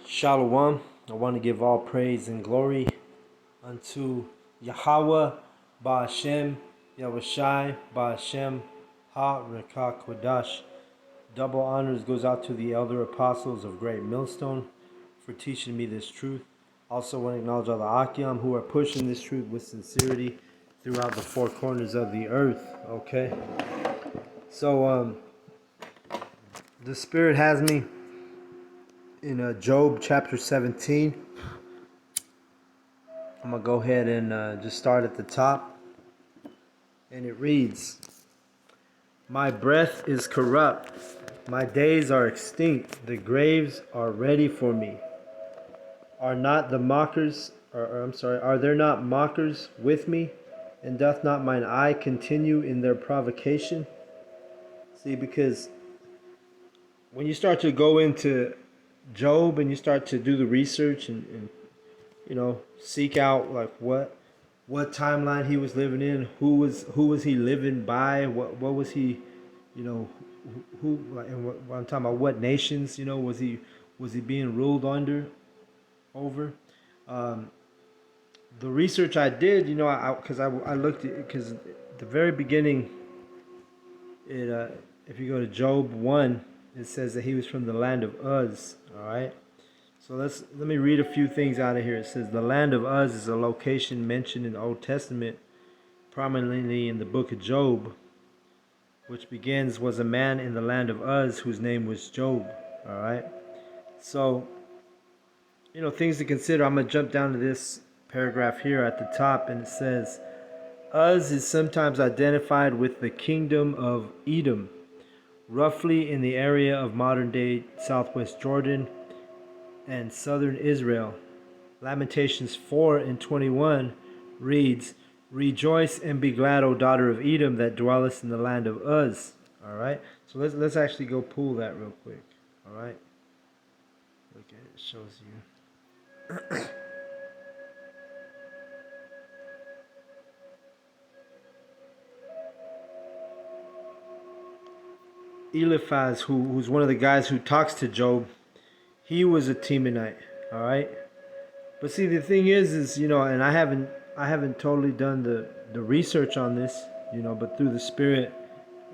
Shalom. I want to give all praise and glory unto Yahweh, Ba'ashem, Yahushai, Ba'ashem, Ha-Rekah Kodash. Double honors goes out to the elder apostles of Great Millstone for teaching me this truth. Also want to acknowledge all the Akim who are pushing this truth with sincerity throughout the four corners of the earth. Okay? So, the Spirit has me in Job chapter 17. I'm going to go ahead and just start at the top. And it reads, "My breath is corrupt. My days are extinct. The graves are ready for me. Are not the mockers, are there not mockers with me? And doth not mine eye continue in their provocation?" See, because when you start to go into Job and you start to do the research and seek out like what timeline he was living in, who was he living by, what was he, who like, and what I'm talking about, what nations, was he being ruled over. The research I did, because I looked at, because at the very beginning, if you go to Job 1, it says that he was from the land of Uz. All right. So let me read a few things out of here. It says the land of Uz is a location mentioned in the Old Testament, prominently in the book of Job, which begins, "Was a man in the land of Uz whose name was Job." All right. So, things to consider. I'm going to jump down to this paragraph here at the top, and it says, Uz is sometimes identified with the kingdom of Edom, roughly in the area of modern-day southwest Jordan and southern Israel. Lamentations 4:21 reads, "Rejoice and be glad, O daughter of Edom, that dwellest in the land of Uz." All right. So let's actually go pull that real quick. All right. Look at it. It shows you. Eliphaz, who's one of the guys who talks to Job, he was a Temanite. All right. But see, the thing is, and I haven't totally done the research on this, but through the Spirit,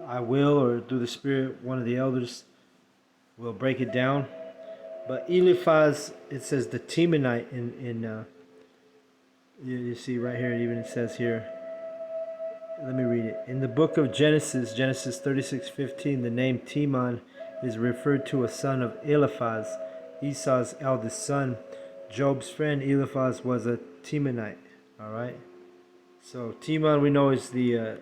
I will, or through the Spirit, one of the elders will break it down. But Eliphaz, it says the Temanite in you see right here, it says here. Let me read it. In the book of Genesis 36:15, the name Teman is referred to a son of Eliphaz, Esau's eldest son. Job's friend Eliphaz was a Temanite. All right. So Teman, we know, is the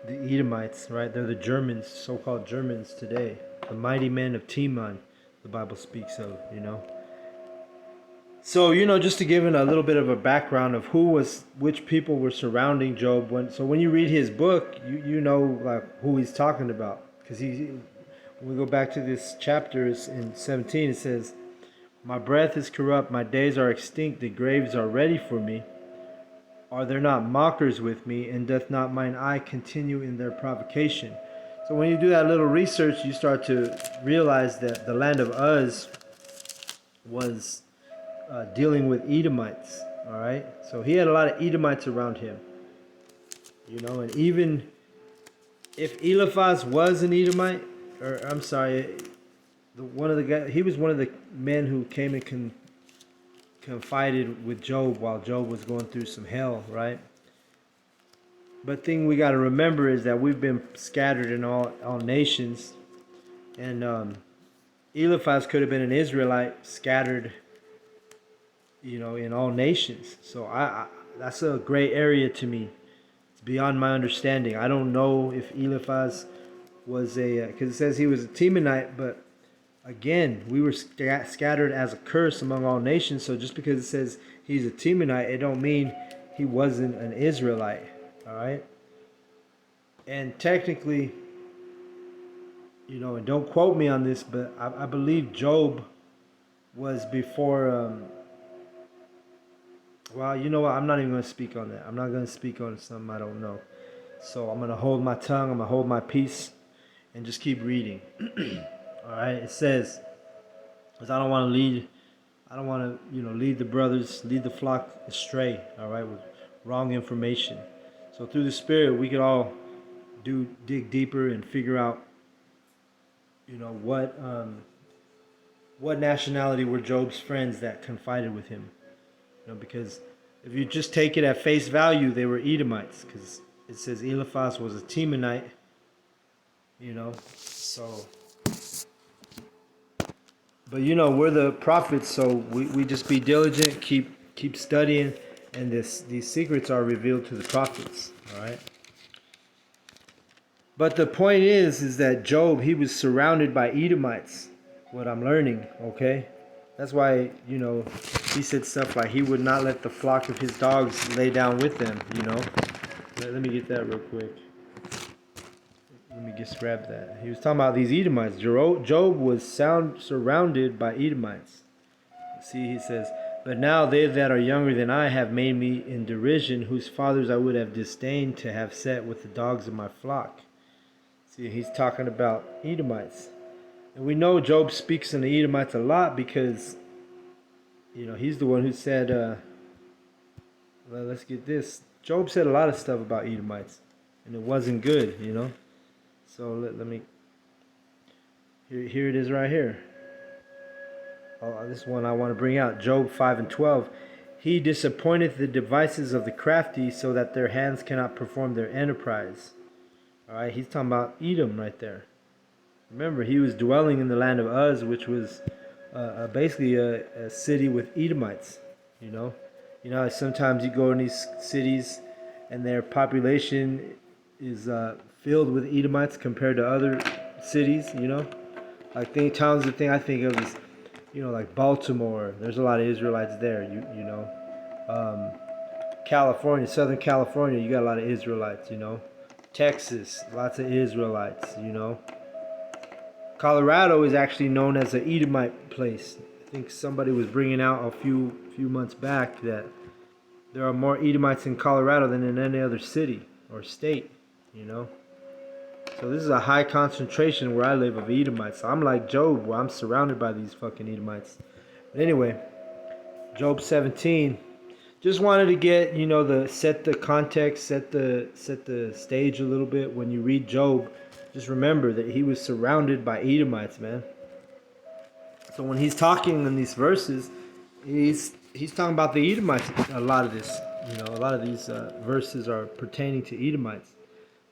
Edomites, right? They're the Germans, so-called Germans today. The mighty men of Teman, the Bible speaks of. So, just to give it a little bit of a background of which people were surrounding Job. When you read his book, you know like who he's talking about. Because when we go back to this chapter in 17, it says, "My breath is corrupt, my days are extinct, the graves are ready for me. Are there not mockers with me, and doth not mine eye continue in their provocation?" So when you do that little research, you start to realize that the land of Uz was dealing with Edomites. All right, so he had a lot of Edomites around him, and even if Eliphaz was an Edomite, or I'm sorry, he was one of the men who came and confided with Job while Job was going through some hell, right? But thing we got to remember is that we've been scattered in all nations, and Eliphaz could have been an Israelite scattered in all nations. So I that's a gray area to me. It's beyond my understanding. I don't know if Eliphaz was because it says he was a Temanite, but again, we were scattered as a curse among all nations. So just because it says he's a Temanite, it don't mean he wasn't an Israelite. All right. And technically, and don't quote me on this, but I believe Job was before. Well, you know what? I'm not even going to speak on that. I'm not going to speak on something I don't know. So I'm going to hold my tongue. I'm going to hold my peace. and just keep reading. All right, it says, because I don't want to lead, I don't want to, lead the brothers, lead the flock astray. All right, with wrong information. So through the Spirit, we could all dig deeper and figure out, what nationality were Job's friends that confided with him. Because if you just take it at face value, they were Edomites, because it says Eliphaz was a Temanite. So, but we're the prophets, so we just be diligent, keep studying, and these secrets are revealed to the prophets. All right. But the point is that Job, he was surrounded by Edomites. What I'm learning, okay? That's why, he said stuff like he would not let the flock of his dogs lay down with them, Let me get that real quick. Let me just grab that. He was talking about these Edomites. Job was surrounded by Edomites. See, he says, but now they that are younger than I have made me in derision, whose fathers I would have disdained to have set with the dogs of my flock. See, he's talking about Edomites. And we know Job speaks in the Edomites a lot because, he's the one who said, well, let's get this. Job said a lot of stuff about Edomites, and it wasn't good, So let me, here it is right here. Oh, this one I want to bring out, Job 5:12. He disappointeth the devices of the crafty so that their hands cannot perform their enterprise. All right, he's talking about Edom right there. Remember, he was dwelling in the land of Uz, which was basically a city with Edomites. Sometimes you go in these cities and their population is filled with Edomites compared to other cities. Like towns. The thing I think of is, like Baltimore. There's a lot of Israelites there. California, Southern California, you got a lot of Israelites. Texas, lots of Israelites. Colorado is actually known as an Edomite place. I think somebody was bringing out a few months back that there are more Edomites in Colorado than in any other city or state, So this is a high concentration where I live of Edomites. So I'm like Job, where I'm surrounded by these fucking Edomites. But anyway, Job 17. Just wanted to get, set the context, set the stage a little bit. When you read Job, just remember that he was surrounded by Edomites, man. So when he's talking in these verses, he's talking about the Edomites. A lot of these verses are pertaining to Edomites.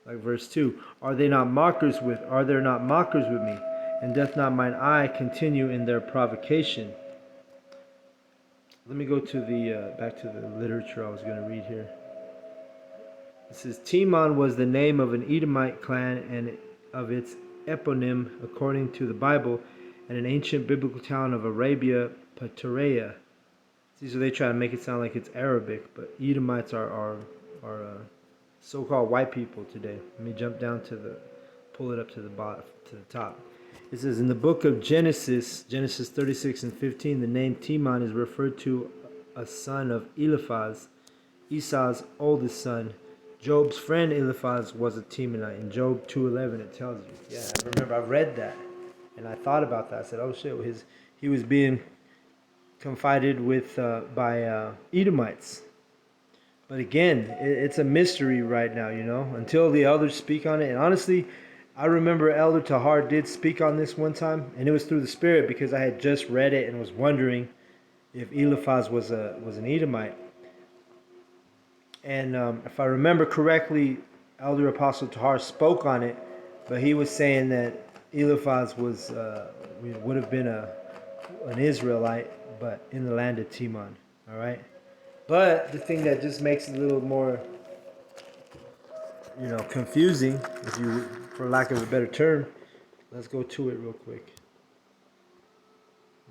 Like verse 2, are there not mockers with me? And doth not mine eye continue in their provocation? Let me go to the back to the literature I was going to read here. It says, Teman was the name of an Edomite clan and of its eponym, according to the Bible, and an ancient biblical town of Arabia, Patareia. See, so they try to make it sound like it's Arabic, but Edomites are so-called white people today. Let me jump down pull it up to the bottom, to the top. It says, in the book of Genesis 36 and 15, the name Teman is referred to a son of Eliphaz, Esau's oldest son. Job's friend Eliphaz was a Temanite. In Job 2:11, it tells you. Yeah, I remember I read that, and I thought about that. I said, oh shit, he was being confided with by Edomites. But again, it's a mystery right now, until the elders speak on it. And honestly, I remember Elder Tahar did speak on this one time, and it was through the Spirit because I had just read it and was wondering if Eliphaz was an Edomite. And if I remember correctly, Elder Apostle Tahar spoke on it, but he was saying that Eliphaz would have been an Israelite, but in the land of Teman. All right. But the thing that just makes it a little more, confusing, for lack of a better term, let's go to it real quick.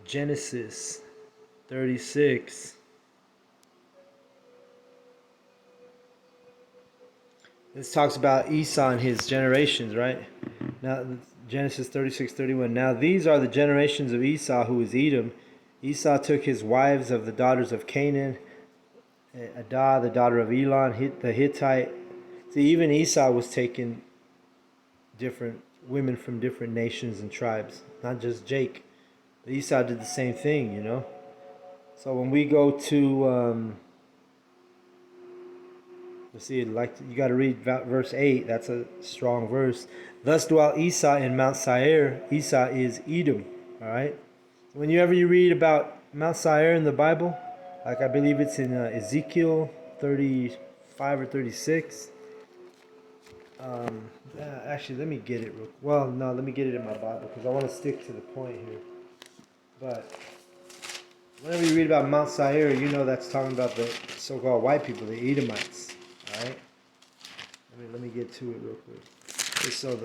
Genesis 36. This talks about Esau and his generations, right? Now, Genesis 36:31. Now these are the generations of Esau, who is Edom. Esau took his wives of the daughters of Canaan, Adah, the daughter of Elon, the Hittite. See, even Esau was taking different women from different nations and tribes, not just Jake. But Esau did the same thing, you know. So when we go to let's see, like you got to read verse 8. That's a strong verse. Thus dwelt Esau in Mount Seir. Esau is Edom. All right. Whenever you read about Mount Seir in the Bible, like I believe it's in Ezekiel 35 or 36. Actually, let me get it. Well, no, let me get it in my Bible because I want to stick to the point here. But whenever you read about Mount Seir, you know that's talking about the so-called white people, the Edomites. All right. Let me get to it real quick. Okay, so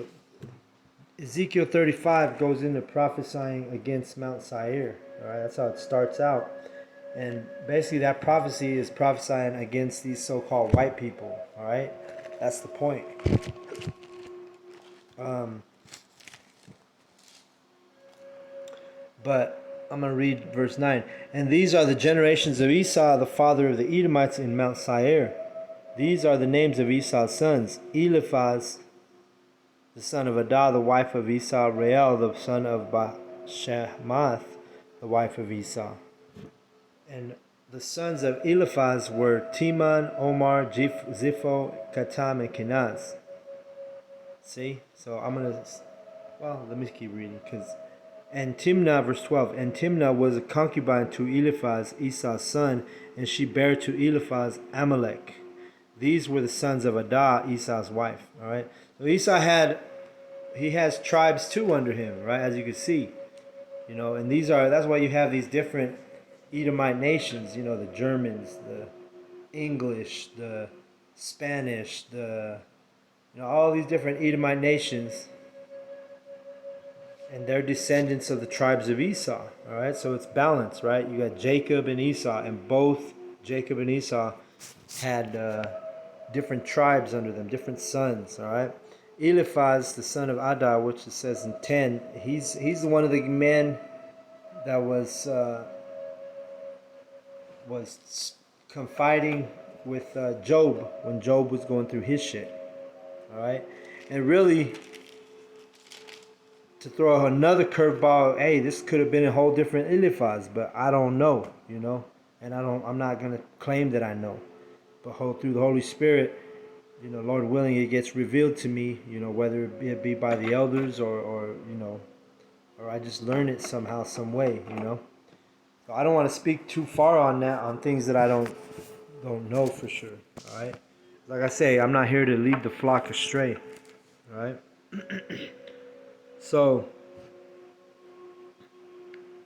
Ezekiel 35 goes into prophesying against Mount Seir. All right, that's how it starts out. And basically that prophecy is prophesying against these so-called white people. All right, that's the point. But I'm going to read verse 9. And these are the generations of Esau, the father of the Edomites in Mount Seir. These are the names of Esau's sons: Eliphaz, the son of Adah, the wife of Esau; Reuel, the son of Bashemath, the wife of Esau. And the sons of Eliphaz were Teman, Omar, Zipho, Katam, and Kenaz. See? So I'm going to... Well, let me keep reading. And Timnah, verse 12. And Timnah was a concubine to Eliphaz, Esau's son, and she bare to Eliphaz Amalek. These were the sons of Adah, Esau's wife. All right. So Esau has tribes too under him, right? As you can see, you know, and that's why you have these different Edomite nations. You know, the Germans, the English, the Spanish, all these different Edomite nations, and they're descendants of the tribes of Esau. All right. So it's balanced, right? You got Jacob and Esau, and both Jacob and Esau had different tribes under them, different sons. All right. Eliphaz, the son of Adah, which it says in 10, he's the one of the men that was confiding with Job when Job was going through his shit. All right. And really, to throw another curveball, hey, this could have been a whole different Eliphaz, but I don't know, you know, and I'm not gonna claim that I know, but through the Holy Spirit, you know, Lord willing, it gets revealed to me, you know, whether it be by the elders or you know, or I just learn it somehow, some way, you know. So I don't want to speak too far on that, on things that I don't know for sure. All right. Like I say, I'm not here to lead the flock astray. All right. So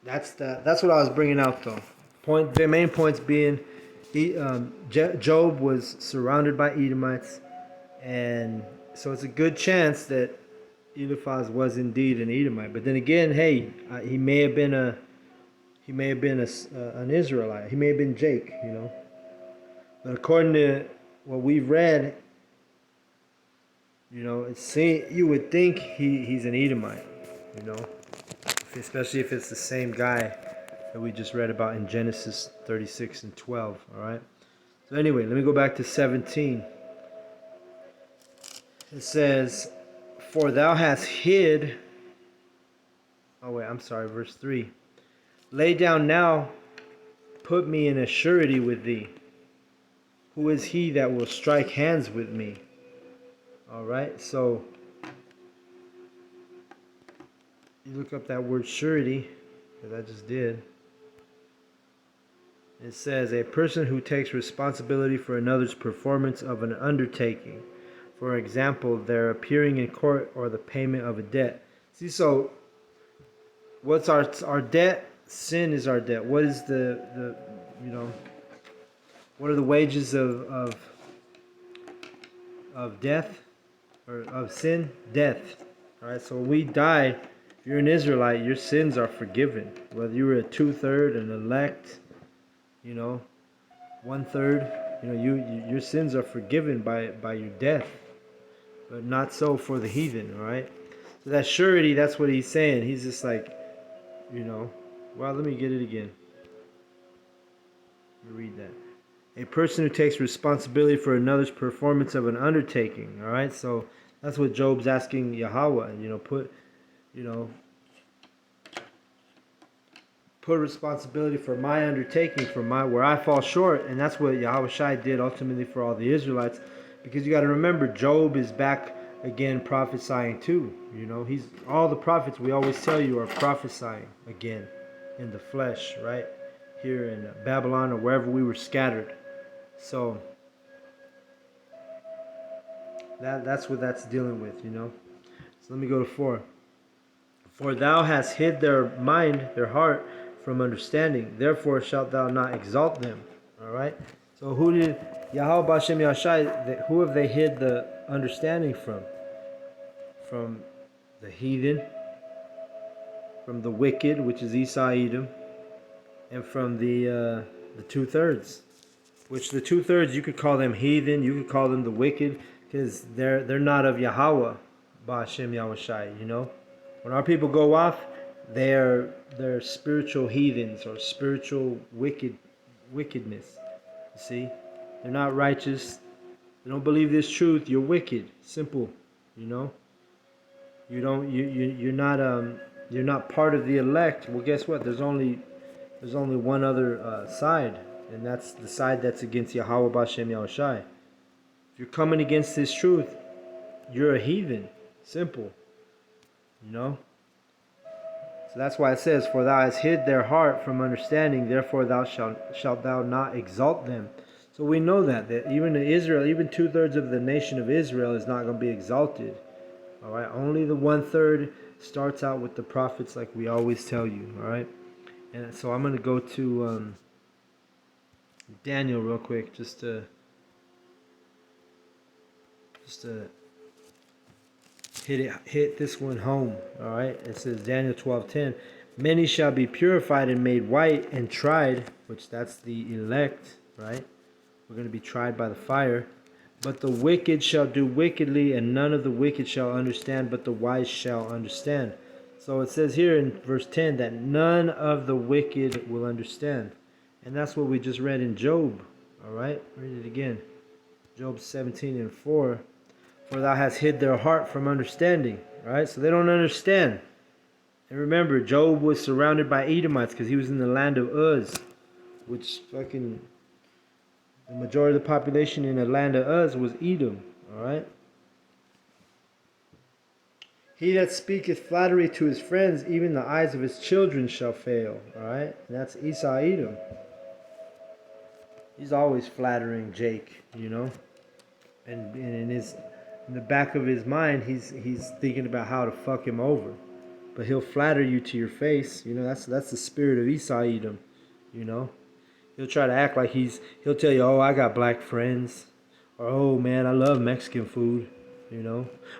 that's what I was bringing out though. The main points being, Job was surrounded by Edomites, and so it's a good chance that Eliphaz was indeed an Edomite. But then again, hey, he may have been an Israelite. He may have been Jake, you know. But according to what we've read, you know, you would think he's an Edomite, you know, especially if it's the same guy that we just read about in Genesis 36 and 12. All right. So anyway, let me go back to 17. It says, "For thou hast hid." Oh wait, I'm sorry. Verse 3. "Lay down now, put me in a surety with thee. Who is he that will strike hands with me?" All right. So you look up that word surety, as I just did. It says, a person who takes responsibility for another's performance of an undertaking. For example, their appearing in court or the payment of a debt. See, so what's our debt? Sin is our debt. What is the what are the wages of death, or of sin? Death. All right. So when we die, if you're an Israelite, your sins are forgiven. Whether you were a 2/3, an elect, you know, 1/3, you know, your sins are forgiven by your death, but not so for the heathen. All right. So that surety, that's what he's saying. He's just like, you know, well, let me get it again. Let me read that. A person who takes responsibility for another's performance of an undertaking. All right. So That's what Job's asking Yahweh. You know, put responsibility for my undertaking, for my where I fall short, and that's what Yahweh Shai did ultimately for all the Israelites. Because you got to remember, Job is back again prophesying too. He's all the prophets we always tell you are prophesying again in the flesh, right? Here in Babylon or wherever we were scattered. So that's what that's dealing with. So let me go to 4. For thou hast hid their mind, their heart, from understanding. Therefore shalt thou not exalt them. All right. So who did Yahweh Bashem Yashai? Who have they hid the understanding from? From the heathen, from the wicked, which is Esau, Edom, and from the 2/3. Which the 2/3 you could call them heathen, you could call them the wicked, because they're not of Yahweh Bashem Yahushai. When our people go off, they're spiritual heathens or spiritual wickedness. You see, they're not righteous. They don't believe this truth. You're wicked. Simple. You don't. You're not part of the elect. Well, guess what? There's only one other side, and that's the side that's against Yahweh Bashem Yahushai. If you're coming against this truth, you're a heathen. Simple. So that's why it says, for thou hast hid their heart from understanding, therefore thou shalt thou not exalt them. So we know that even Israel, even 2/3 of the nation of Israel is not going to be exalted. All right, only the 1/3 starts out with the prophets, like we always tell you. All right, and so I'm going to go to Daniel real quick, just to hit this one home. All right, it says Daniel 12:10. Many shall be purified and made white and tried, which that's the elect, right? We're going to be tried by the fire. But the wicked shall do wickedly, and none of the wicked shall understand, but the wise shall understand. So it says here in verse 10 that none of the wicked will understand. And that's what we just read in Job. All right, read it again. Job 17:4. For thou hast hid their heart from understanding. Right? So they don't understand. And remember, Job was surrounded by Edomites because he was in the land of Uz, which fucking the majority of the population in the land of Uz was Edom. Alright? He that speaketh flattery to his friends, even the eyes of his children shall fail. Alright? And that's Esau Edom. He's always flattering Jake, And in the back of his mind, he's thinking about how to fuck him over. But he'll flatter you to your face. That's the spirit of Esau Edom. He'll try to act like he'll tell you, oh, I got black friends. Or, oh, man, I love Mexican food.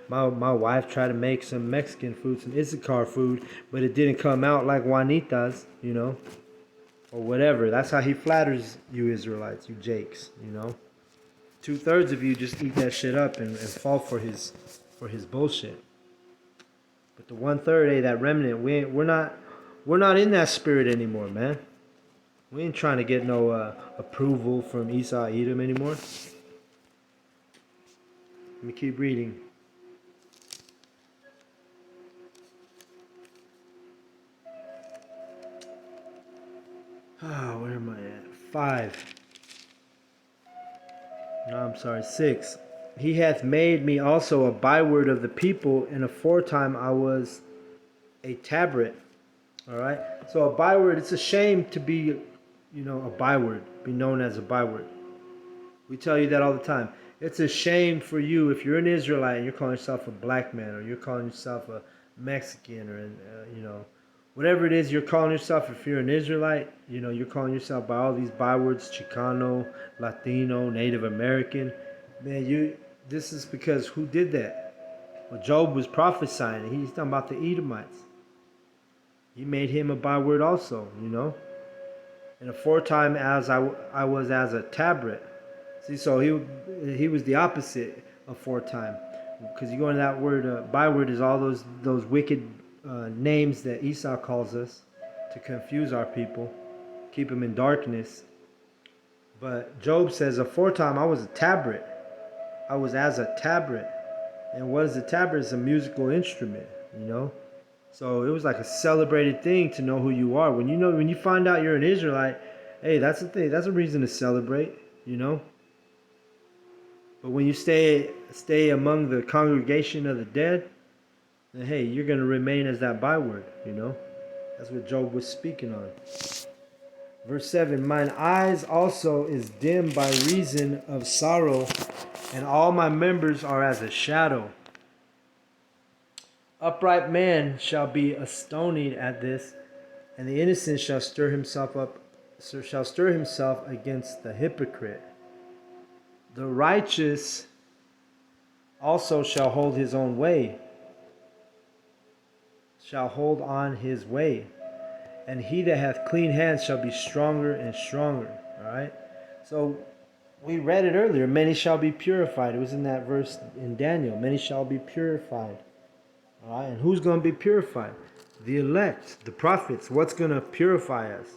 My wife tried to make some Mexican food, some Issachar food, but it didn't come out like Juanita's, or whatever. That's how he flatters you Israelites, you Jakes, 2/3 of you just eat that shit up and fall for his bullshit. But the 1/3, that remnant, we're not in that spirit anymore, man. We ain't trying to get no approval from Esau Edom anymore. Let me keep reading. Where am I at? 5. No, I'm sorry, 6. He hath made me also a byword of the people, and aforetime I was a tabret. Alright? So a byword, it's a shame to be, a byword, be known as a byword. We tell you that all the time. It's a shame for you if you're an Israelite and you're calling yourself a black man, or you're calling yourself a Mexican, or whatever it is you're calling yourself. If you're an Israelite, you're calling yourself by all these bywords: Chicano, Latino, Native American. Man, this is because who did that? Well, Job was prophesying. He's talking about the Edomites. He made him a byword also, And aforetime as I was as a tabret. See, so he was the opposite aforetime. Because you go into that word, byword is all those wicked names that Esau calls us to confuse our people, keep them in darkness. But Job says, aforetime I was a tabret. I was as a tabret. And what is the tabret? It's a musical instrument, you know. So it was like a celebrated thing to know who you are. When you find out you're an Israelite, hey, that's a thing. That's a reason to celebrate, you know. But when you stay among the congregation of the dead, then hey, you're gonna remain as that byword, you know. That's what Job was speaking on. Verse 7, mine eyes also is dim by reason of sorrow, and all my members are as a shadow. Upright man shall be astonied at this, and the innocent shall stir himself against the hypocrite. The righteous also shall hold his own way, shall hold on his way, and he that hath clean hands shall be stronger and stronger. All right. So we read it earlier. Many shall be purified. It was in that verse in Daniel. Many shall be purified. All right. And who's going to be purified? The elect, the prophets. What's going to purify us?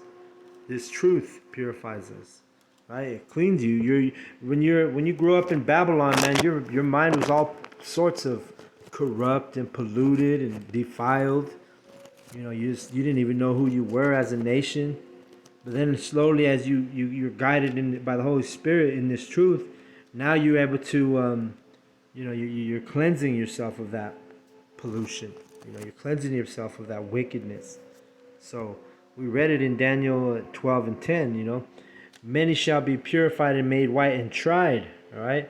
This truth purifies us. Right? It cleans you. When you grew up in Babylon, man, your mind was all sorts of corrupt and polluted and defiled. You know, you didn't even know who you were as a nation. But then slowly, as you're guided by the Holy Spirit in this truth, now you're able to, you're cleansing yourself of that pollution. You know, you're cleansing yourself of that wickedness. So we read it in Daniel 12 and 10, you know. Many shall be purified and made white and tried. All right.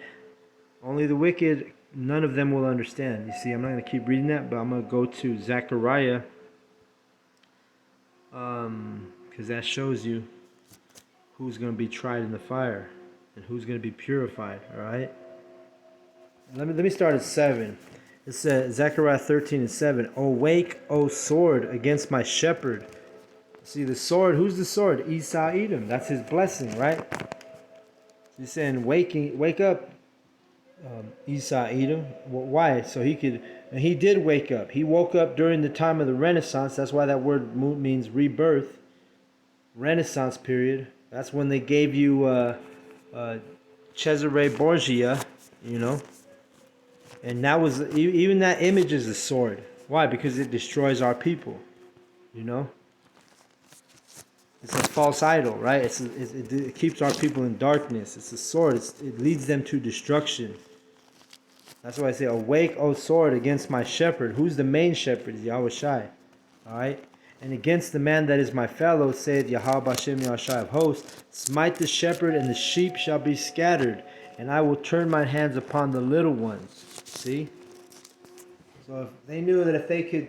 Only the wicked, none of them will understand. You see, I'm not going to keep reading that, but I'm going to go to Zechariah. Because that shows you who's going to be tried in the fire and who's going to be purified. All right. Let me start at 7. It says Zechariah 13 and 7. Awake, O sword, against my shepherd. See the sword. Who's the sword? Esau Edom. That's his blessing, right? He's saying, wake up, Esau Edom. Why? So he could. And he did wake up. He woke up during the time of the Renaissance. That's why that word means rebirth. Renaissance period. That's when they gave you Cesare Borgia, you know. And that was, even that image is a sword. Why? Because it destroys our people, you know. It's a false idol, right? It keeps our people in darkness. It's a sword. It leads them to destruction. That's why I say, awake, O sword, against my shepherd. Who's the main shepherd? Yahweh Shai. All right? And against the man that is my fellow, saith Yahweh Bashem Yahshai of hosts, smite the shepherd, and the sheep shall be scattered, and I will turn my hands upon the little ones. See? So if they knew that if they could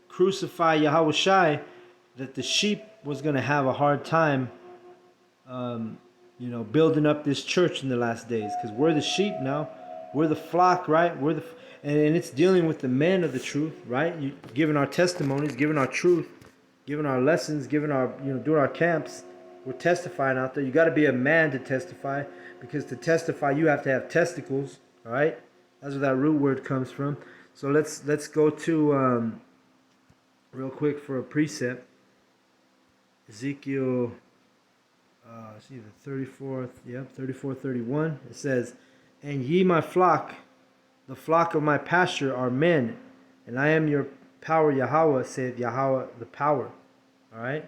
crucify Yahweh Shai, that the sheep was going to have a hard time, building up this church in the last days. Because we're the sheep now. We're the flock, right? And it's dealing with the men of the truth, right? Giving our testimonies, giving our truth, giving our lessons, giving our, doing our camps. We're testifying out there. You got to be a man to testify, because to testify you have to have testicles, all right? That's where that root word comes from. So let's go to real quick for a precept. Ezekiel, see the 34:31. It says, "And ye my flock, the flock of my pasture, are men, and I am your power, Yahweh, saith Yahweh the power." All right.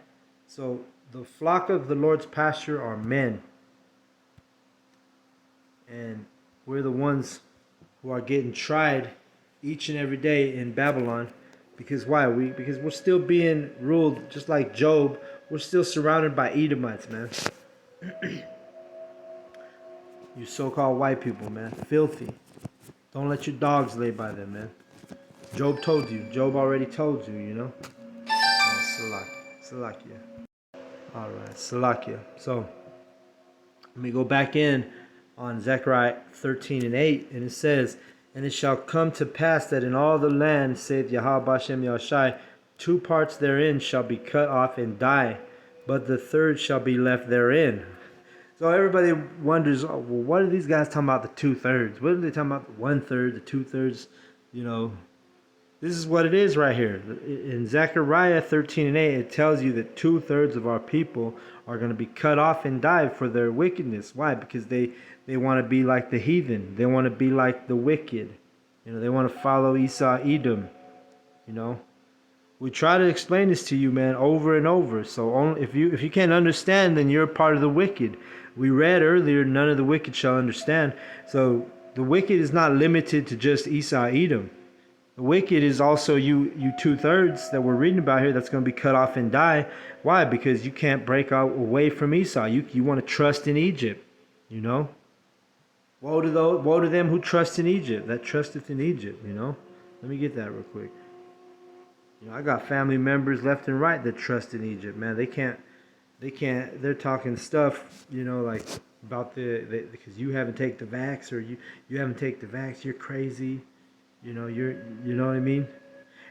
So the flock of the Lord's pasture are men, and we're the ones who are getting tried each and every day in Babylon. Because why? Because we're still being ruled just like Job. We're still surrounded by Edomites, man. You so-called white people, man. Filthy. Don't let your dogs lay by them, man. Job told you. Job already told you, you know. Oh, Salakia. Alright, Salakia. So, let me go back in on Zechariah 13 and 8. And it says, "And it shall come to pass that in all the land, saith Yahweh Bashem Yahushai, 2 parts therein shall be cut off and die, but the third shall be left therein." So everybody wonders, oh, well, what are these guys talking about, the 2/3? What are they talking about, the 1/3, the 2/3? You know, this is what it is right here. In Zechariah 13 and 8, it tells you that 2/3 of our people are going to be cut off and die for their wickedness. Why? Because they want to be like the heathen. They want to be like the wicked. They want to follow Esau, Edom. You know, we try to explain this to you, man, over and over. So only, if you can't understand, then you're part of the wicked. We read earlier, none of the wicked shall understand. So the wicked is not limited to just Esau, Edom. The wicked is also you 2/3 that we're reading about here that's going to be cut off and die. Why? Because you can't break out away from Esau. You want to trust in Egypt. You know. Woe to them who trust in Egypt, that trusteth in Egypt. Let me get that real quick. I got family members left and right that trust in Egypt, man. They're talking stuff, like about because you haven't taken the vax, or you haven't taken the vax, you're crazy. You know what I mean?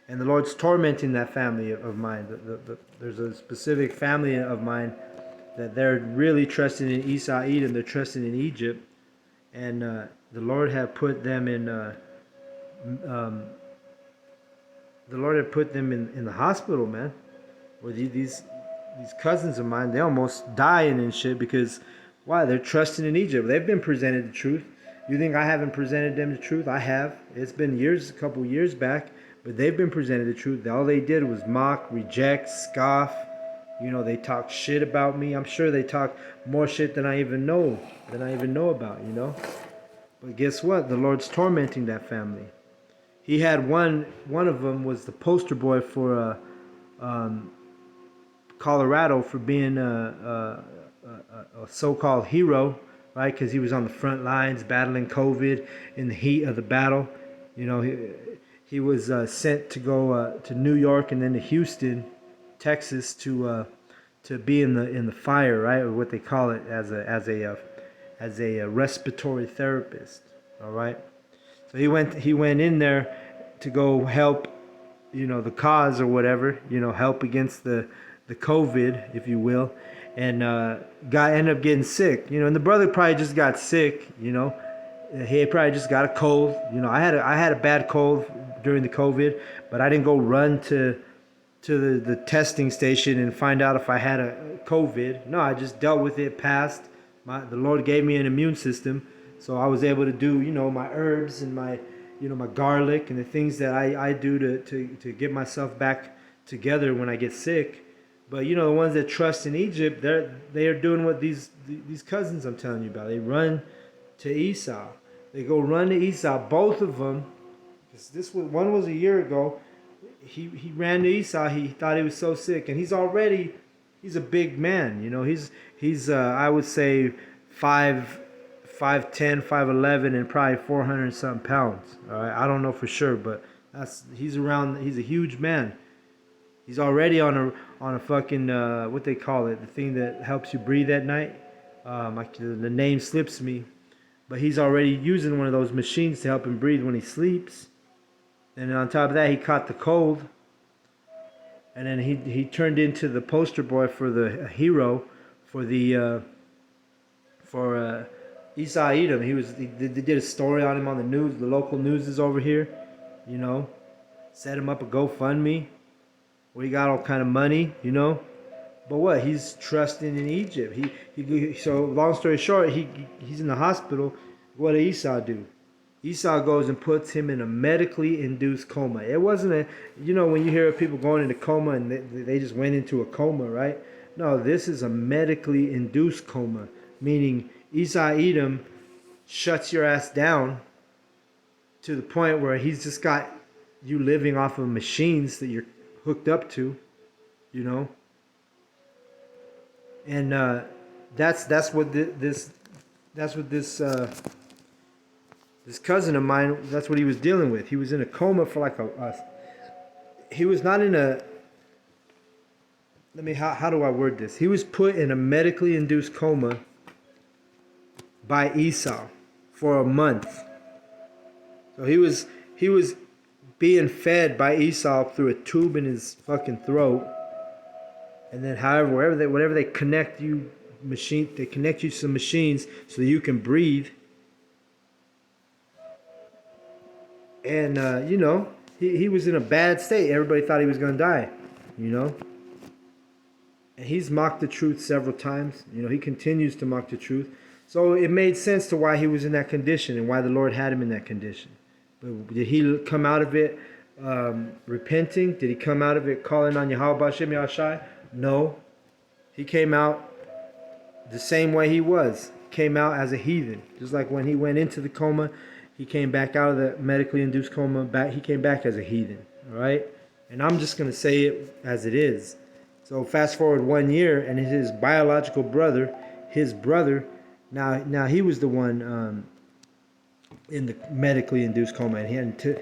And the Lord's tormenting that family of mine. There's a specific family of mine that they're really trusting in Esau, Edom. They're trusting in Egypt. And the Lord had put them in the hospital, man. Where these cousins of mine, they almost dying and shit because why? They're trusting in Egypt. They've been presented the truth. You think I haven't presented them the truth? I have. It's been a couple years back, but they've been presented the truth. All they did was mock, reject, scoff. They talk shit about me. I'm sure they talk more shit than I even know about. But guess what? The Lord's tormenting that family. He had one of them was the poster boy for Colorado for being a so-called hero, right? Because he was on the front lines battling COVID in the heat of the battle. He was sent to go to New York and then to Houston, Texas, to be in the fire, right, or what they call it as a respiratory therapist. All right, so he went in there to go help, the cause or whatever, help against the COVID, if you will, and ended up getting sick. And the brother probably just got sick. He probably just got a cold. I had a bad cold during the COVID, but I didn't go run to the testing station and find out if I had a COVID. No, I just dealt with it, passed. The Lord gave me an immune system, so I was able to do, my herbs and my garlic and the things that I do to get myself back together when I get sick. But the ones that trust in Egypt, they are doing what these cousins I'm telling you about. They run to Esau. They go run to Esau. Both of them. One was a year ago. He ran to Esau. He thought he was so sick, and he's a big man. He's I would say 5'10", 5'11", and probably 400 and something pounds. All right, I don't know for sure, but he's a huge man. He's already on a fucking what they call it, the thing that helps you breathe at night. The name slips me, but he's already using one of those machines to help him breathe when he sleeps. And on top of that, he caught the cold. And then he turned into the poster boy for the hero for Esau Edom. They did a story on him on the news. The local news is over here, set him up a GoFundMe where he got all kind of money, But what? He's trusting in Egypt. So long story short, he's in the hospital. What did Esau do? Esau goes and puts him in a medically induced coma. It wasn't when you hear of people going into coma and they just went into a coma, right? No, this is a medically induced coma, meaning Esau Edom shuts your ass down to the point where he's just got you living off of machines that you're hooked up to, and that's what this cousin of mine, that's what he was dealing with. He was in a coma for he was not in a, how do I word this? He was put in a medically induced coma by Esau for a month. So he was being fed by Esau through a tube in his fucking throat. And then whatever they connect you they connect you to some machines so you can breathe. And, he was in a bad state. Everybody thought he was going to die, And he's mocked the truth several times. He continues to mock the truth. So it made sense to why he was in that condition and why the Lord had him in that condition. But did he come out of it repenting? Did he come out of it calling on Yahweh Bashem Yahshai? No. He came out the same way he was. Came out as a heathen. Just like when he went into the coma, he came back out of the medically induced coma. He came back as a heathen. All right? And I'm just going to say it as it is. So fast forward 1 year, and his biological brother, now he was the one in the medically induced coma. And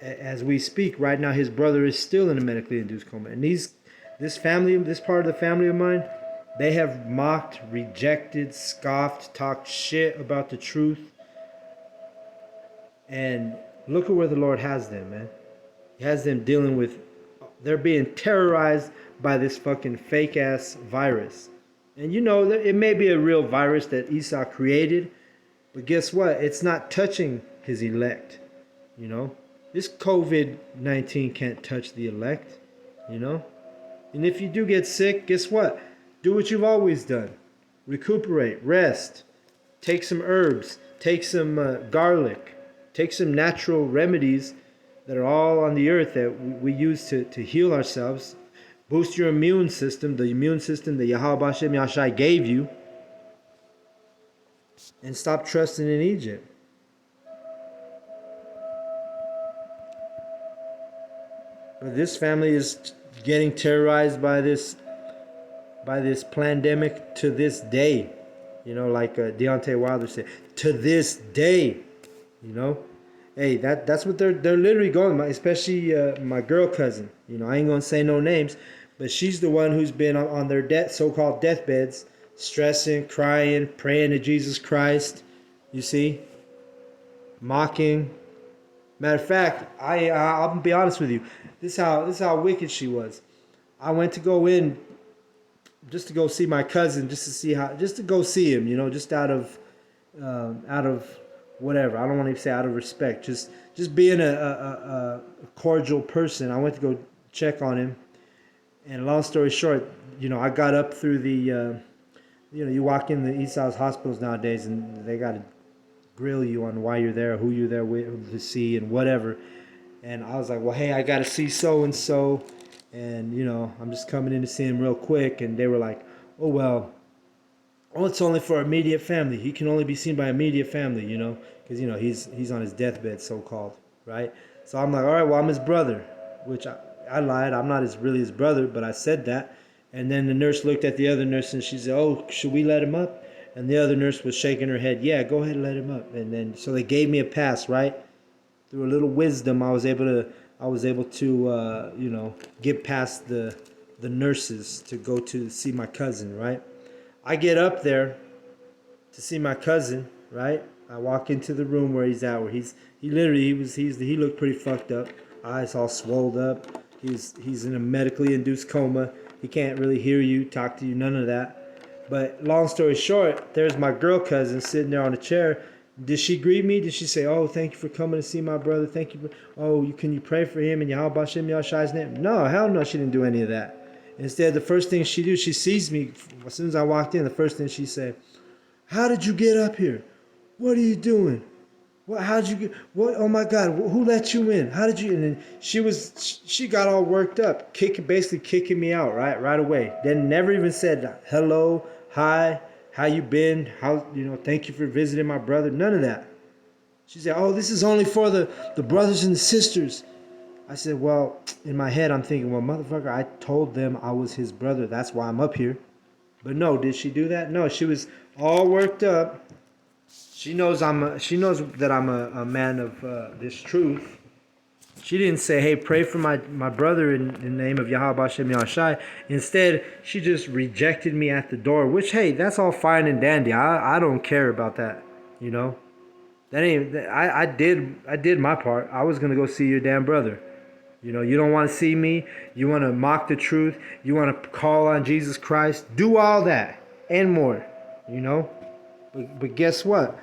as we speak right now, his brother is still in a medically induced coma. And this part of the family of mine, they have mocked, rejected, scoffed, talked shit about the truth. And look at where the Lord has them, man. He has them dealing with, they're being terrorized by this fucking fake ass virus. And you know, it may be a real virus that Esau created, but guess what? It's not touching his elect, you know. This COVID-19 can't touch the elect, you know. And if you do get sick, guess what? Do what you've always done. Recuperate, rest, take some herbs, take some garlic, take some natural remedies that are all on the earth that we use to heal ourselves. Boost your immune system, the immune system that Yahweh Bashem Yahshai gave you. And stop trusting in Egypt. But this family is getting terrorized by this pandemic to this day. You know, like Deontay Wilder said, to this day. You know, hey, that's what they're literally going. Especially my girl cousin. You know, I ain't gonna say no names, but she's the one who's been on their so-called deathbeds, stressing, crying, praying to Jesus Christ. You see, mocking. Matter of fact, I'll be honest with you. This is how wicked she was. I went to go in just to go see my cousin, just to go see him. You know, just out of whatever. I don't want to say out of respect. Just being a cordial person. I went to go check on him. And long story short, you know, I got up through the, you know, you walk in the Esau's hospitals nowadays, and they got to grill you on why you're there, who you're there with to see, and whatever. And I was like, well, hey, I got to see so and so, and you know, I'm just coming in to see him real quick. And they were like, oh well, it's only for immediate family. He can only be seen by immediate family, you know, because you know he's on his deathbed, so called, right? So I'm like, all right, well, I'm his brother, which I lied. I'm not really his brother, but I said that. And then the nurse looked at the other nurse and she said, oh, should we let him up? And the other nurse was shaking her head. Yeah, go ahead and let him up. And then so they gave me a pass, right? Through a little wisdom, I was able to you know, get past the nurses to go to see my cousin, right? I get up there to see my cousin, right? I walk into the room where he's at, where he looked pretty fucked up. Eyes all swelled up. He's in a medically induced coma. He can't really hear you, talk to you, none of that. But long story short, there's my girl cousin sitting there on a chair. Did she greet me? Did she say, oh, thank you for coming to see my brother? Thank you. Can you pray for him in Yahweh Bashem Yahshai's name? No, hell no, she didn't do any of that. Instead, the first thing she do, she sees me. As soon as I walked in, the first thing she said, how did you get up here? What are you doing? What? How'd you get? What? Oh my God! Who let you in? How did you? And then she got all worked up, basically kicking me out right away. Then never even said hello, hi, how you been? Thank you for visiting my brother. None of that. She said, oh, this is only for the brothers and the sisters. I said, well, in my head I'm thinking, well, motherfucker, I told them I was his brother. That's why I'm up here. But no, did she do that? No, she was all worked up. She knows that I'm a man of this truth. She didn't say, hey, pray for my brother in the name of Yahweh Bashem Yahshai. Instead, she just rejected me at the door, which, hey, that's all fine and dandy. I don't care about that, you know. I did my part. I was going to go see your damn brother. You know, you don't want to see me. You want to mock the truth. You want to call on Jesus Christ. Do all that and more, you know. But guess what?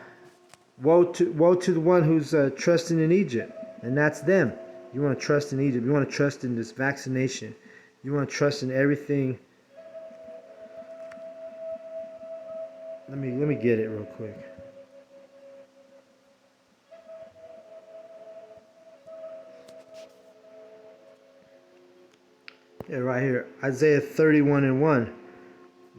Woe to the one who's trusting in Egypt. And that's them. You want to trust in Egypt. You want to trust in this vaccination. You want to trust in everything. Let me get it real quick. Yeah, right here. Isaiah 31:1.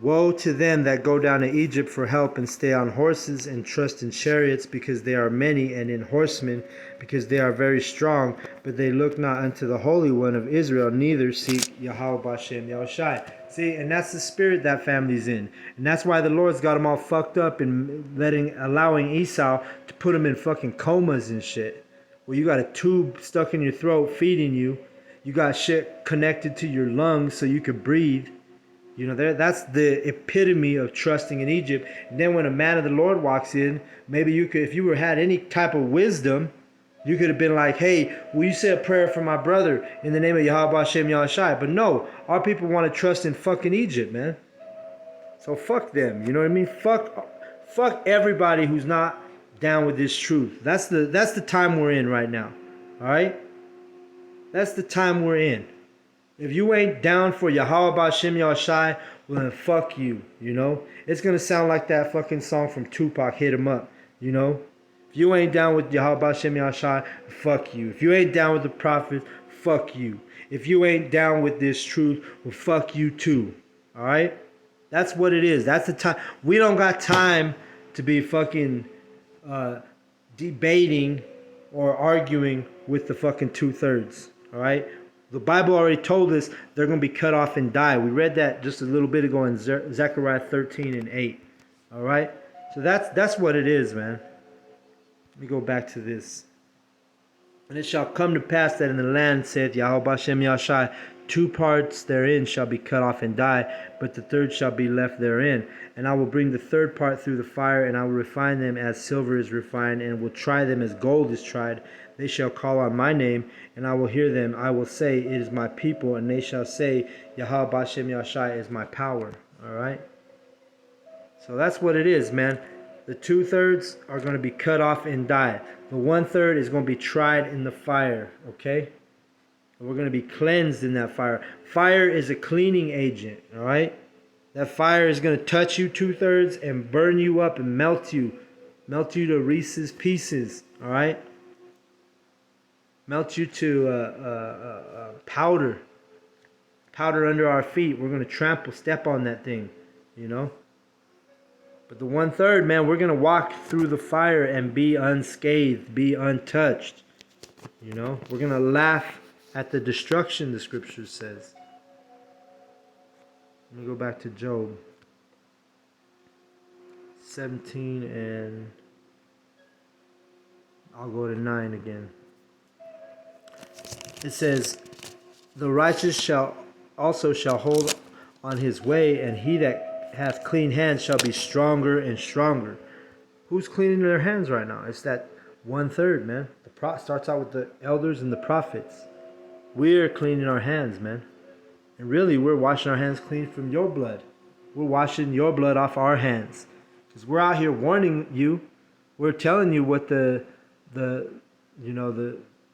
Woe to them that go down to Egypt for help and stay on horses and trust in chariots because they are many, and in horsemen because they are very strong, but they look not unto the Holy One of Israel, neither seek Yahweh Bashem Yahushai. See, and that's the spirit that family's in. And that's why the Lord's got them all fucked up and allowing Esau to put them in fucking comas and shit. Where you got a tube stuck in your throat feeding you. You got shit connected to your lungs so you could breathe. You know, that's the epitome of trusting in Egypt. And then when a man of the Lord walks in, maybe you could, if you had any type of wisdom, you could have been like, hey, will you say a prayer for my brother in the name of Yahweh Hashem Yahushai? But no, our people want to trust in fucking Egypt, man. So fuck them, you know what I mean? Fuck everybody who's not down with this truth. That's the time we're in right now. All right? That's the time we're in. If you ain't down for Yahweh Ba'Shem Yahushai, well then fuck you, you know? It's going to sound like that fucking song from Tupac, Hit 'Em Up, you know? If you ain't down with Yahweh Ba'Shem Yahushai, fuck you. If you ain't down with the prophets, fuck you. If you ain't down with this truth, well fuck you too, alright? That's what it is. That's the time. We don't got time to be fucking debating or arguing with the fucking 2/3, alright? The Bible already told us they're going to be cut off and die. We read that just a little bit ago in Zechariah 13:8. All right? So that's what it is, man. Let me go back to this. And it shall come to pass that in the land, saith Yahweh Bashem Yahushai, 2 parts therein shall be cut off and die, but the third shall be left therein. And I will bring the third part through the fire, and I will refine them as silver is refined, and will try them as gold is tried. They shall call on my name, and I will hear them. I will say, it is my people, and they shall say, Yahweh Bashem Yahushai is my power. All right? So that's what it is, man. The 2/3 are going to be cut off and die. The 1/3 is going to be tried in the fire, okay? And we're going to be cleansed in that fire. Fire is a cleaning agent, all right? That fire is going to touch you 2/3 and burn you up and melt you to Reese's Pieces, all right? Melt you to powder under our feet. We're going to step on that thing, you know? But the 1/3, man, we're going to walk through the fire and be unscathed, be untouched, you know? We're going to laugh at the destruction, the scripture says. Let me go back to Job 17 and I'll go to 9 again. It says, the righteous shall hold on his way, and he that hath clean hands shall be stronger and stronger. Who's cleaning their hands right now? It's that 1/3, man. Starts out with the elders and the prophets. We're cleaning our hands, man. And really, we're washing our hands clean from your blood. We're washing your blood off our hands. Because we're out here warning you. We're telling you what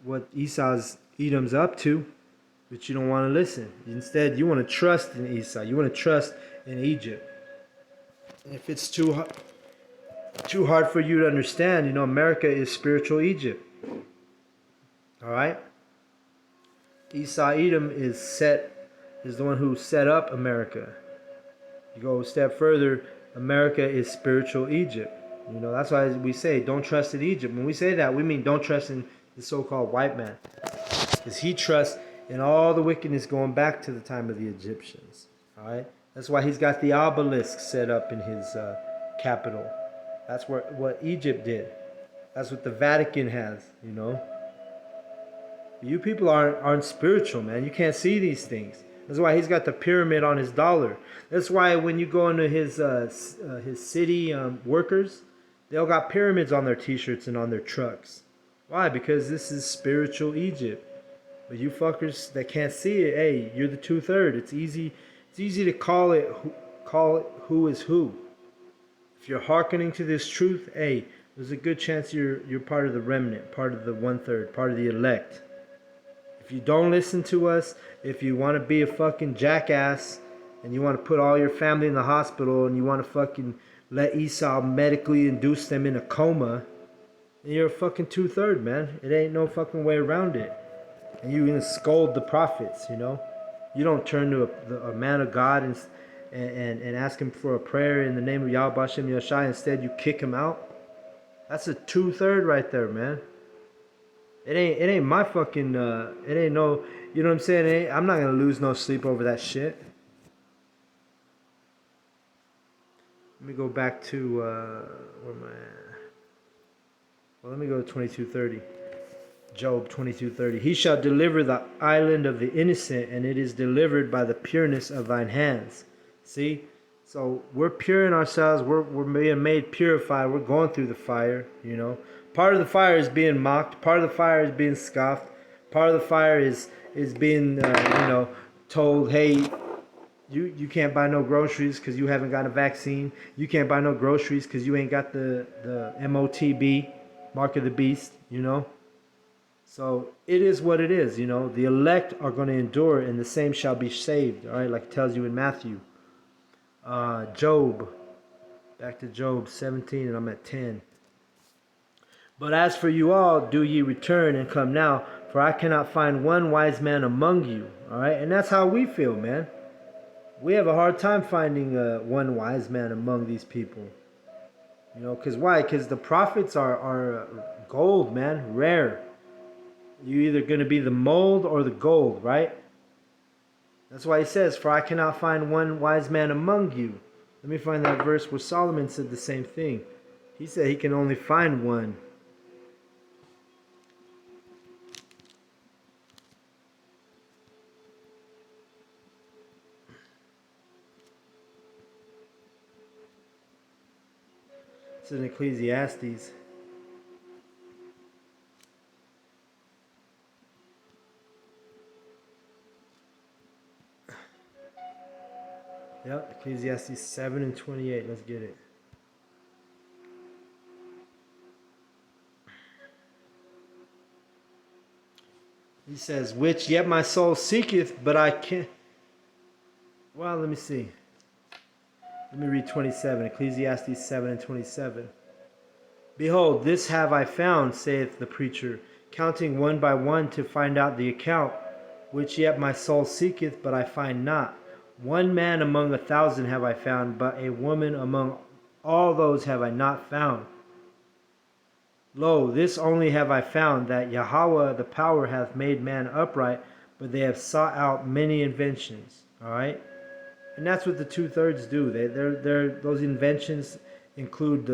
what Edom's up to, but you don't want to listen. Instead, you want to trust in Esau. You want to trust in Egypt. And if it's too hard for you to understand, you know, America is spiritual Egypt. All right? Esau Edom is the one who set up America. You go a step further, America is spiritual Egypt. You know, that's why we say don't trust in Egypt. When we say that, we mean don't trust in the so-called white man. Because he trusts in all the wickedness going back to the time of the Egyptians. All right? That's why he's got the obelisk set up in his capital. That's what Egypt did. That's what the Vatican has, you know. You people aren't spiritual, man. You can't see these things. That's why he's got the pyramid on his dollar. That's why when you go into his city workers, they all got pyramids on their t-shirts and on their trucks. Why? Because this is spiritual Egypt. But you fuckers that can't see it, hey, you're the 2/3. It's easy to call it who is who. If you're hearkening to this truth, hey, there's a good chance you're part of the remnant, part of the 1/3, part of the elect. If you don't listen to us, if you want to be a fucking jackass and you want to put all your family in the hospital and you want to fucking let Esau medically induce them in a coma, then you're a fucking 2/3, man. It ain't no fucking way around it. And you're going to scold the prophets, you know. You don't turn to a man of God and ask him for a prayer in the name of Yahweh Bashem Yoshai. Instead, you kick him out. That's a 2/3 right there, man. It ain't my fucking it ain't no, you know what I'm saying? I'm not gonna lose no sleep over that shit. Let me go back to where am I at? Well, let me go to 22:30. Job 22:30. He shall deliver the island of the innocent, and it is delivered by the pureness of thine hands. See? So we're pure in ourselves. We're being made purified. We're going through the fire, you know. Part of the fire is being mocked. Part of the fire is being scoffed. Part of the fire is being, told, hey, you can't buy no groceries because you haven't got a vaccine. You can't buy no groceries because you ain't got the MOTB, mark of the beast, you know. So it is what it is, you know. The elect are going to endure, and the same shall be saved. All right, like it tells you in Matthew. Job, back to Job 17, and I'm at 10. But as for you all, do ye return and come now, for I cannot find one wise man among you. All right, and that's how we feel, man. We have a hard time finding one wise man among these people. You know, because why? Because the prophets are gold, man, rare. You're either going to be the mold or the gold, right? That's why he says, for I cannot find one wise man among you. Let me find that verse where Solomon said the same thing. He said he can only find one. It's in Ecclesiastes. Yep, Ecclesiastes 7 and 28. Let's get it. He says, which yet my soul seeketh, but I can't. Well, let me see. Let me read 27. Ecclesiastes 7 and 27. Behold, this have I found, saith the preacher, counting one by one to find out the account, which yet my soul seeketh, but I find not. One man among 1,000 have I found, but a woman among all those have I not found. Lo, this only have I found, that Yahweh the power hath made man upright, but they have sought out many inventions. All right, and that's what the 2/3 do. They're those inventions include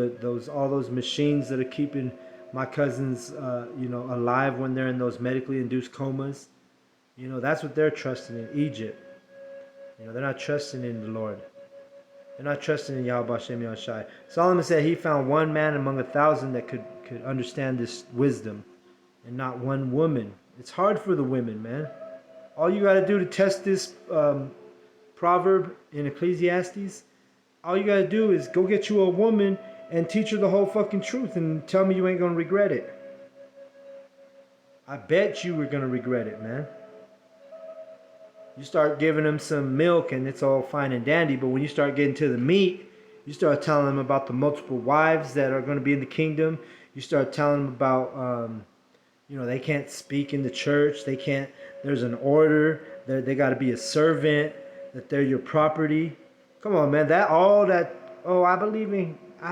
all those machines that are keeping my cousins, alive when they're in those medically induced comas. You know, that's what they're trusting in Egypt. You know, they're not trusting in the Lord. They're not trusting in Yahweh Bashem Yahushai. Solomon said he found one man among 1,000 that could understand this wisdom, and not one woman. It's hard for the women, man. All you got to do to test this proverb in Ecclesiastes, all you got to do is go get you a woman and teach her the whole fucking truth and tell me you ain't going to regret it. I bet you were going to regret it, man. You start giving them some milk and it's all fine and dandy, but when you start getting to the meat, you start telling them about the multiple wives that are going to be in the kingdom. You start telling them about, they can't speak in the church. They can't, there's an order. They got to be a servant, that they're your property. Come on, man. I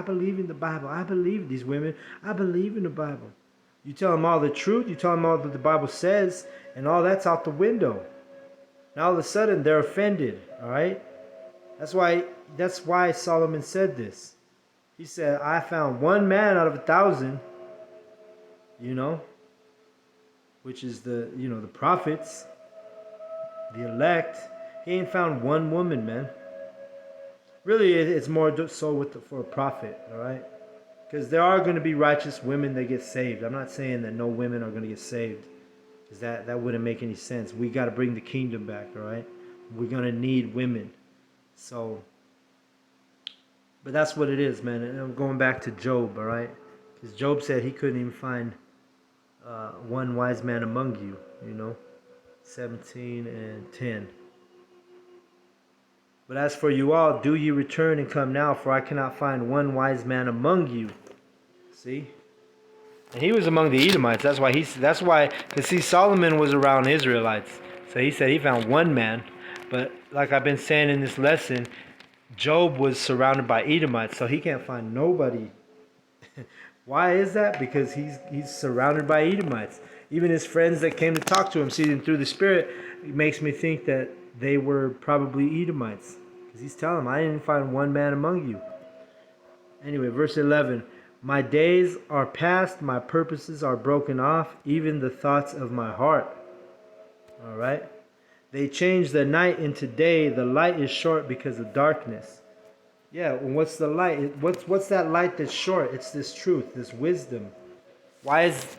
believe in the Bible. I believe these women. I believe in the Bible. You tell them all the truth. You tell them all that the Bible says, and all that's out the window. Now all of a sudden they're offended, all right? That's why Solomon said this. He said, I found one man out of 1,000, which is the prophets, the elect. He ain't found one woman, man. Really, it's more so for a prophet, all right? Because there are going to be righteous women that get saved. I'm not saying that no women are going to get saved. Because that wouldn't make any sense. We got to bring the kingdom back, all right? We're going to need women. So, but that's what it is, man. And I'm going back to Job, all right? Because Job said he couldn't even find one wise man among you, 17 and 10. But as for you all, do ye return and come now, for I cannot find one wise man among you. See? And he was among the Edomites. That's why, because Solomon was around Israelites. So he said he found one man. But like I've been saying in this lesson, Job was surrounded by Edomites, so he can't find nobody. Why is that? Because he's surrounded by Edomites. Even his friends that came to talk to him, see him through the Spirit, it makes me think that they were probably Edomites. Because he's telling them, I didn't find one man among you. Anyway, verse 11. My days are past, my purposes are broken off, even the thoughts of my heart. All right? They change the night into day. The light is short because of darkness. Yeah, well, what's the light? What's that light that's short? It's this truth, this wisdom. Why is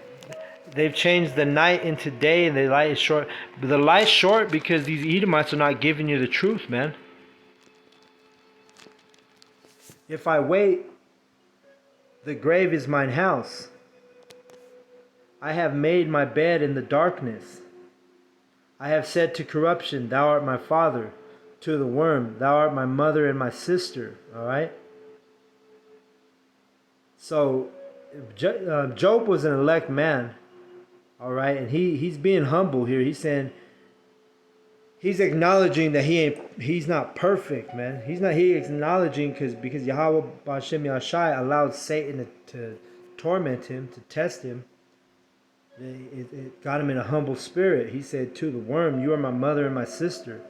they've changed the night into day and the light is short? But the light's short because these Edomites are not giving you the truth, man. If I wait, the grave is mine house. I have made my bed in the darkness. I have said to corruption, thou art my father. To the worm, thou art my mother and my sister. All right? So, Job was an elect man. All right? And he's being humble here. He's saying, he's acknowledging that he's not perfect, man. He's acknowledging because Yahweh B'Hashem Yahshai allowed Satan to torment him, to test him. It got him in a humble spirit. He said to the worm, you are my mother and my sister.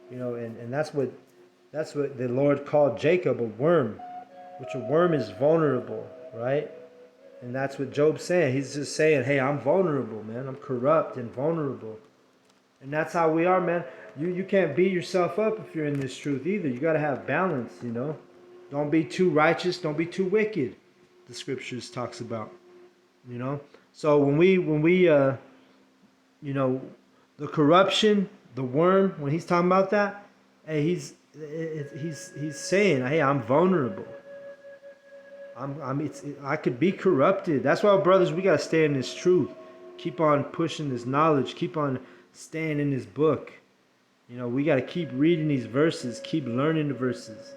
You know, and that's what the Lord called Jacob, a worm, which a worm is vulnerable, right? And that's what Job's saying. He's just saying, hey, I'm vulnerable, man. I'm corrupt and vulnerable. And that's how we are, man. You can't beat yourself up if you're in this truth either. You got to have balance, you know. Don't be too righteous. Don't be too wicked. The scriptures talks about, you know. So when we you know, the corruption, the worm, when he's talking about that, hey, he's saying, hey, I'm vulnerable. I could be corrupted. That's why, brothers, we got to stay in this truth. Keep on pushing this knowledge. Keep on staying in this book. You know, we got to keep reading these verses. Keep learning the verses.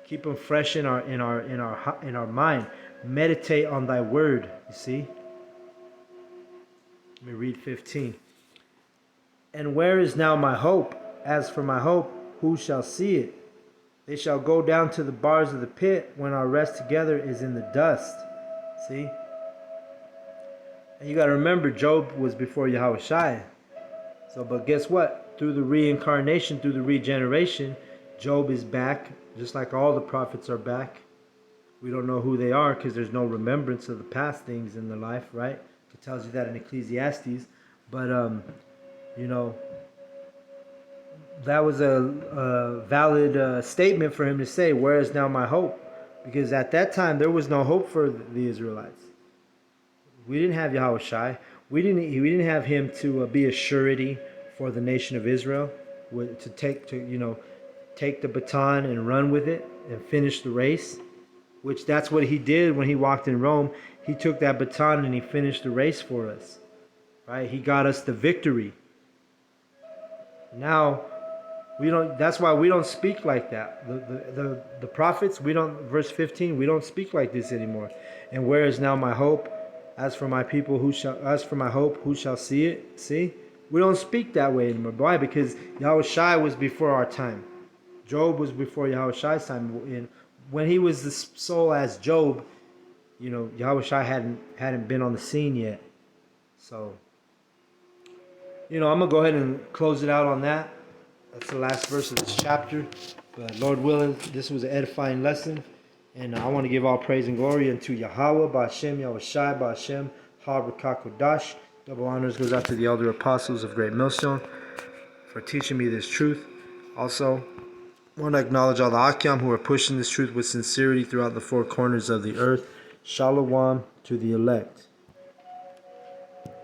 Keep them fresh in our mind. Meditate on thy word. You see. Let me read 15. And where is now my hope? As for my hope, who shall see it? They shall go down to the bars of the pit when our rest together is in the dust. See? And you got to remember, Job was before Yahushua. So, but guess what? Through the reincarnation, through the regeneration, Job is back, just like all the prophets are back. We don't know who they are because there's no remembrance of the past things in their life, right? It tells you that in Ecclesiastes. But, you know, that was a valid statement for him to say, where is now my hope? Because at that time, there was no hope for the Israelites. We didn't have Yahushua. We didn't have him to be a surety for the nation of Israel, to take the baton and run with it and finish the race, which that's what he did when he walked in Rome. He took that baton and he finished the race for us, right? He got us the victory. Now, we don't. That's why we don't speak like that. The prophets, we don't. Verse 15, we don't speak like this anymore. And where is now my hope? As for my hope, who shall see it? See, we don't speak that way anymore. Why? Because Yahushua was before our time. Job was before Yahushua's time. And when he was the soul as Job, you know, Yahushua hadn't been on the scene yet. So, you know, I'm gonna go ahead and close it out on that. That's the last verse of this chapter. But Lord willing, this was an edifying lesson. And I want to give all praise and glory unto Yahweh, Ba'Hashem, Yahushai, Ba'Hashem, Ha-B'Kakodash. Double honors goes out to the elder apostles of Great Millstone for teaching me this truth. Also, I want to acknowledge all the Akyam who are pushing this truth with sincerity throughout the four corners of the earth. Shalom to the elect.